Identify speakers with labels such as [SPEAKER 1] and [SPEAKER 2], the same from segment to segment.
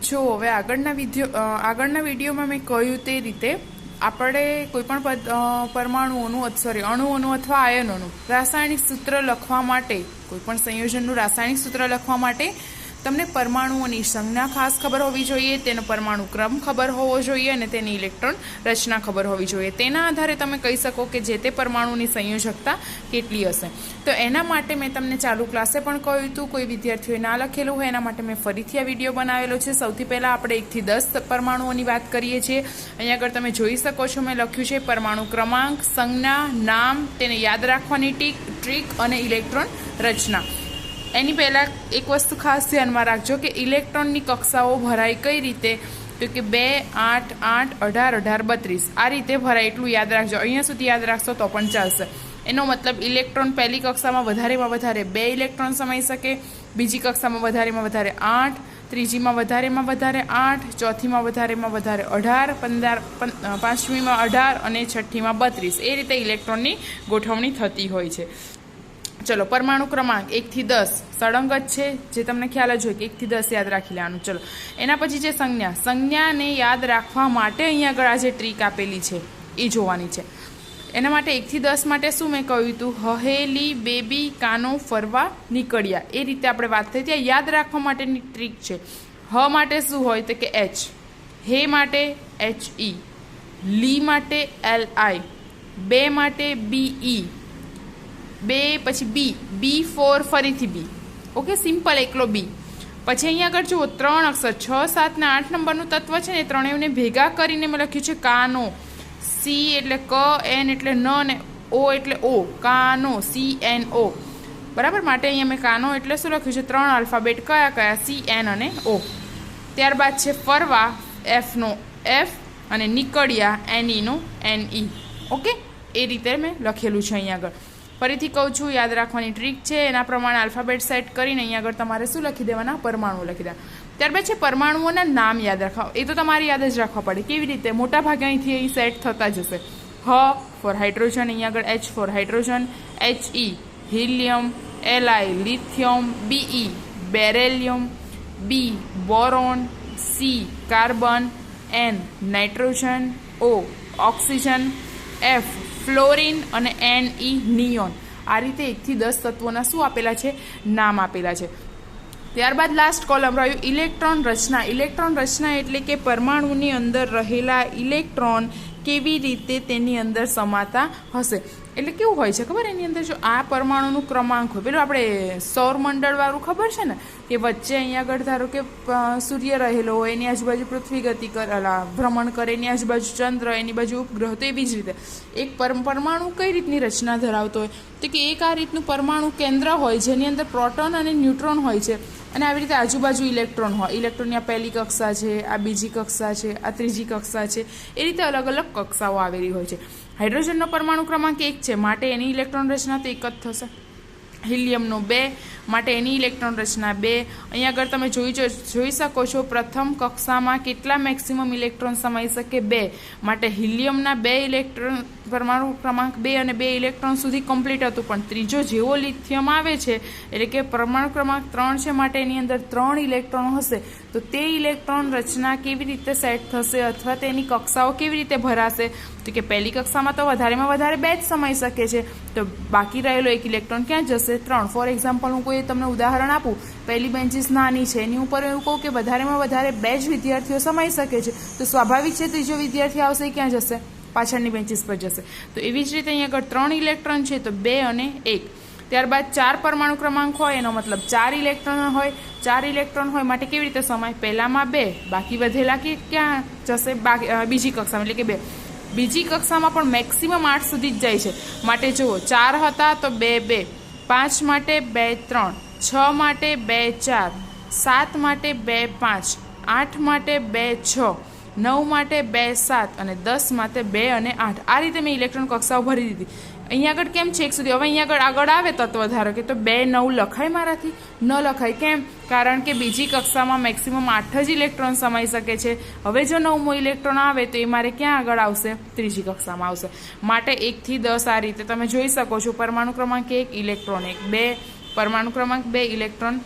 [SPEAKER 1] જો હવે આગળના વિડીયોમાં મેં કહ્યું તે રીતે આપણે કોઈપણ પરમાણુઓનું અણુઓનું અથવા આયનોનું રાસાયણિક સૂત્ર લખવા માટે, કોઈપણ સંયોજનનું રાસાયણિક સૂત્ર લખવા માટે તમને પરમાણુઓની સંજ્ઞા ખાસ ખબર હોવી જોઈએ, તેનો પરમાણુ ક્રમ ખબર હોવો જોઈએ અને તેની ઇલેક્ટ્રોન રચના ખબર હોવી જોઈએ. તેના આધારે તમે કહી શકો કે જે તે પરમાણુની સંયોજકતા કેટલી હશે. તો એના માટે મેં તમને ચાલુ ક્લાસે પણ કહ્યું હતું, કોઈ વિદ્યાર્થીઓએ ના લખેલું હોય એના માટે મેં ફરીથી આ વિડીયો બનાવેલો છે. સૌથી પહેલાં આપણે 1 થી 10 પરમાણુઓની વાત કરીએ છીએ. અહીંયા આગળ તમે જોઈ શકો છો મેં લખ્યું છે પરમાણુ ક્રમાંક, સંજ્ઞા, નામ, તેને યાદ રાખવાની ટ્રીક અને ઇલેક્ટ્રોન રચના. એની પહેલાં એક વસ્તુ ખાસ ધ્યાનમાં રાખજો કે ઇલેક્ટ્રોનની કક્ષાઓ ભરાય કઈ રીતે, તો કે 2, 8, 8, 18, 18, 32 આ રીતે ભરાય, એટલું યાદ રાખજો. અહીંયા સુધી યાદ રાખશો તો પણ ચાલશે. એનો મતલબ ઇલેક્ટ્રોન પહેલી કક્ષામાં વધારેમાં વધારે 2 ઇલેક્ટ્રોન સમાઈ શકે, બીજી કક્ષામાં વધારેમાં વધારે 8, ત્રીજીમાં વધારેમાં વધારે 8, ચોથીમાં વધારેમાં વધારે 18, પાંચમીમાં 18 અને છઠ્ઠીમાં 32. એ રીતે ઇલેક્ટ્રોનની ગોઠવણી થતી હોય છે. ચલો, પરમાણુ ક્રમાંક 1 થી 10 સળંગત છે, જે તમને ખ્યાલ જ હોય કે 1 થી 10 યાદ રાખી લેવાનું. ચલો, એના પછી છે સંજ્ઞાને યાદ રાખવા માટે અહીંયા આગળ આ જે ટ્રીક આપેલી છે એ જોવાની છે. એના માટે 1 થી 10 માટે શું મેં કહ્યું હતું, હહેલી બેબી કાનો ફરવા નીકળ્યા, એ રીતે આપણે વાત થઈ. ત્યાં યાદ રાખવા માટેની ટ્રીક છે. હ માટે શું હોય તો કે H, હે માટે HE, લી માટે LI, બે માટે BE, 2 પછી બી ફોર ફરીથી બી. ઓકે, સિમ્પલ એકલો બી. પછી અહીંયા આગળ જુઓ 3 અક્ષર 6, 7 ને 8 નંબરનું તત્વ છે ને, ત્રણેયને ભેગા કરીને મેં લખ્યું છે કાનો. સી એટલે ક, એન એટલે ન ને ઓ એટલે ઓ, કાનો, CNO. બરાબર, માટે અહીંયા મેં કાનો એટલે શું લખ્યું છે, 3 આલ્ફાબેટ કયા કયા, CN અને O. ત્યારબાદ છે ફરવા, Fનો F અને નીકળ્યા, NEનો NE. ઓકે, એ રીતે મેં લખેલું છે અહીંયા આગળ. ફરીથી કહું છું, યાદ રાખવાની ટ્રીક છે. એના પ્રમાણે આલ્ફાબેટ સેટ કરીને અહીંયા આગળ તમારે શું લખી દેવાના, પરમાણુ લખી દેવાના. ત્યારબાદ છે પરમાણુઓના નામ યાદ રાખવા. એ તો તમારે યાદ જ રાખવા પડે. કેવી રીતે? મોટા ભાગે અહીંથી અહીં સેટ થતા જશે. હ ફોર હાઇડ્રોજન, અહીંયા આગળ H for hydrogen, HE helium, LI lithium, BE beryllium, B boron, C carbon, N nitrogen, O oxygen, F fluorine અને NE નિયોન. આ રીતે 1 થી 10 તત્વોના શું આપેલા છે, નામ આપેલા છે. ત્યારબાદ લાસ્ટ કોલમ રહ્યું ઇલેક્ટ્રોન રચના. ઇલેક્ટ્રોન રચના એટલે કે પરમાણુની અંદર રહેલા ઇલેક્ટ્રોન કેવી રીતે તેની અંદર સમાતા હશે. એટલે કેવું હોય છે ખબર, એની અંદર જો આ પરમાણુનું ક્રમાંક હોય, પેલું આપણે સૌરમંડળવાળું ખબર છે ને, કે વચ્ચે અહીંયા આગળ ધારો કે સૂર્ય રહેલો હોય, એની આજુબાજુ પૃથ્વી ગતિ ભ્રમણ કરે, એની આજુબાજુ ચંદ્ર, એની બાજુ ઉપગ્રહ. તો એવી જ રીતે એક પરમાણુ કઈ રીતની રચના ધરાવતો હોય, તો કે એક આ રીતનું પરમાણુ કેન્દ્ર હોય જેની અંદર પ્રોટોન અને ન્યુટ્રોન હોય છે, અને આવી રીતે આજુબાજુ ઇલેક્ટ્રોન હોય. ઇલેક્ટ્રોનની આ પહેલી કક્ષા છે, આ બીજી કક્ષા છે, આ ત્રીજી કક્ષા છે, એ રીતે અલગ અલગ કક્ષાઓ આવેલી હોય છે. હાઇડ્રોજનનો પરમાણુ ક્રમાંક 1 છે, માટે એની ઇલેક્ટ્રોન રચના તો 1 જ થશે. હિલિયમનો 2, માટે એની ઇલેક્ટ્રોન રચના 2. અહીંયા આગળ તમે જોઈ શકો છો પ્રથમ કક્ષામાં કેટલા મેક્સિમમ ઇલેક્ટ્રોન સમાઈ શકે, 2. માટે હિલિયમના 2 ઇલેક્ટ્રોન, પરમાણુ ક્રમાંક 2 અને 2 ઇલેક્ટ્રોન સુધી કમ્પ્લીટ હતું. પણ ત્રીજો જેવો લિથિયમ આવે છે, એટલે કે પરમાણુ ક્રમાંક 3 છે, માટે એની અંદર 3 ઇલેક્ટ્રોન હશે. તો તે ઇલેક્ટ્રોન રચના કેવી રીતે સેટ થશે, અથવા તેની કક્ષાઓ કેવી રીતે ભરાશે, તો કે પહેલી કક્ષામાં તો વધારેમાં વધારે 2 જ સમાઈ શકે છે, તો બાકી રહેલો 1 ઇલેક્ટ્રોન ક્યાં જશે, 3. ફોર એક્ઝામ્પલ હું કોઈ તમને ઉદાહરણ આપું, પહેલી બેન્ચીસ નાની છે, એની ઉપર એવું કહું કે વધારેમાં વધારે 2 જ વિદ્યાર્થીઓ સમાઈ શકે છે, તો સ્વાભાવિક છે ત્રીજો વિદ્યાર્થી આવશે એ ક્યાં જશે, પાછળની બેન્ચીસ પર જશે. તો એવી જ રીતે અહીંયા આગળ 3 ઇલેક્ટ્રોન છે, તો 2 અને 1. ત્યારબાદ 4 પરમાણુ ક્રમાંક હોય, એનો મતલબ 4 ઇલેક્ટ્રોન હોય. 4 ઇલેક્ટ્રોન હોય માટે કેવી રીતે સમાય, પહેલામાં 2, બાકી વધેલા કે ક્યાં જશે, બીજી કક્ષામાં, એટલે કે 2. બીજી કક્ષામાં પણ મેક્સિમમ 8 સુધી જ જાય છે, માટે જુઓ 4 હતા તો 2 2, 5 માટે 2 3, 6 માટે 2 4, 7 માટે 2 5, 8 માટે 2 6, 9 માટે 2 7 અને 10 માટે 2 અને 8. આ રીતે મેં ઇલેક્ટ્રોન કક્ષાઓ ભરી દીધી. અહીંયા આગળ કેમ છે 1 સુધી, હવે અહીંયા આગળ આવે તત્વ ધારો કે, તો 2 9 લખાય મારાથી, ન લખાય. કેમ? કારણ કે બીજી કક્ષામાં મેક્સિમમ 8 જ ઇલેક્ટ્રોન સમાઈ શકે છે. હવે જો 9મો ઇલેક્ટ્રોન આવે તો એ મારે ક્યાં આગળ આવશે, ત્રીજી કક્ષામાં આવશે. માટે 1 થી 10 આ રીતે તમે જોઈ શકો છો. પરમાણુ ક્રમાંક 1 ઇલેક્ટ્રોન 1, 2 પરમાણુ ક્રમાંક 2 ઇલેક્ટ્રોન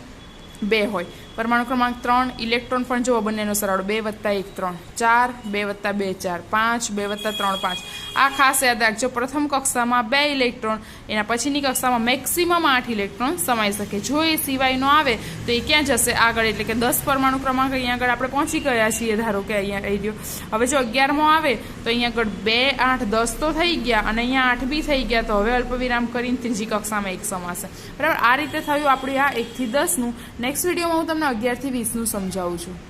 [SPEAKER 1] 2 હોય. પરમાણુ ક્રમાંક 3 ઇલેક્ટ્રોન પણ જુઓ બંનેનો સરવાળો 2 + 1 3 4 2 + 2 4 5 2 + 3 5 આ ખાસ યાદ રાખજો પ્રથમ કક્ષામાં 2 ઇલેક્ટ્રોન એના પછીની કક્ષામાં મેક્સિમમ 8 ઇલેક્ટ્રોન સમાઈ શકે જો એ સિવાયનો આવે તો એ ક્યાં જશે આગળ એટલે કે 10 પરમાણુ ક્રમાંક અહીંયા આગળ આપણે પહોંચી ગયા છીએ ધારો કે અહીંયા આવી ગયો હવે જો 11મો આવે તો અહીંયા આગળ 2 8 10 તો થઈ ગયા અને અહીંયા 8 બી થઈ ગયા તો હવે અલ્પવિરામ કરીને ત્રીજી કક્ષામાં 1 સમાશે બરાબર આ રીતે થયું આપણે આ 1 થી 10 નું નેક્સ્ટ વિડીયોમાં હું તમને 11 થી 20 નું સમજાવું છું